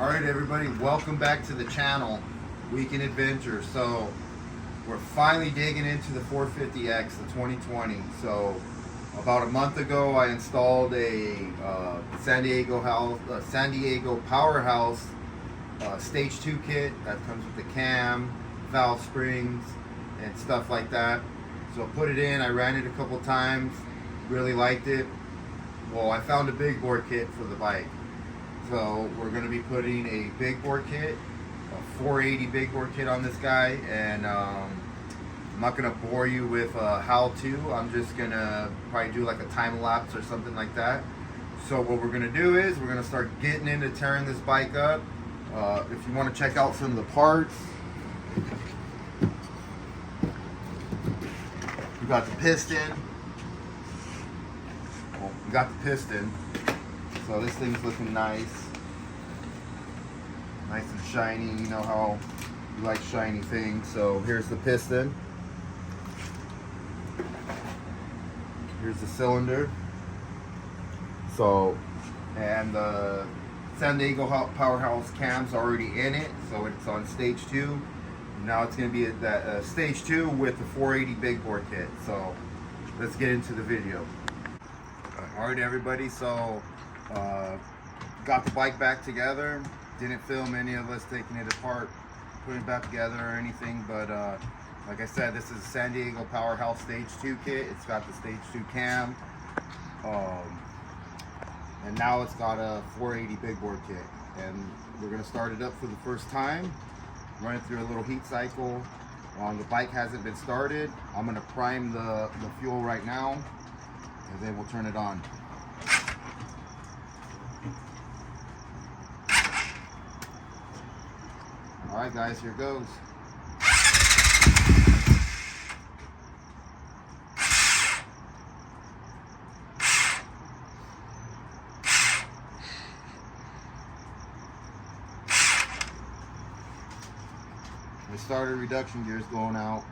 Alright everybody, welcome back to the channel, Weekend Adventure. So we're finally digging into the 450X, the 2020. So about a month ago I installed a San Diego powerhouse stage 2 kit that comes with the cam, valve springs and stuff like that. So I put it in, I ran it a couple times, really liked it. Well, I found a big bore kit for the bike. So we're going to be putting a big bore kit, a 480 big bore kit on this guy, and I'm not going to bore you with how to. I'm just going to probably do like a time lapse or something like that. So what we're going to do is we're going to start getting into tearing this bike up. If you want to check out some of the parts, we got the piston. Well, we got the piston. So this thing's looking nice and shiny. You know how you like shiny things. So here's the piston. Here's the cylinder. So, and the San Diego powerhouse cam's already in it. So it's on stage 2. Now it's going to be at that stage 2 with the 480 big bore kit. So let's get into the video. Alright everybody, so got the bike back together. Didn't film any of us taking it apart, putting it back together or anything, but like I said, this is a San Diego powerhouse stage 2 kit. It's got the stage 2 cam, and now it's got a 480 big bore kit, and we're going to start it up for the first time, run it through a little heat cycle. The bike hasn't been started. I'm going to prime the fuel right now, and then we'll turn it on. Alright guys, here goes. We started reduction gears going out.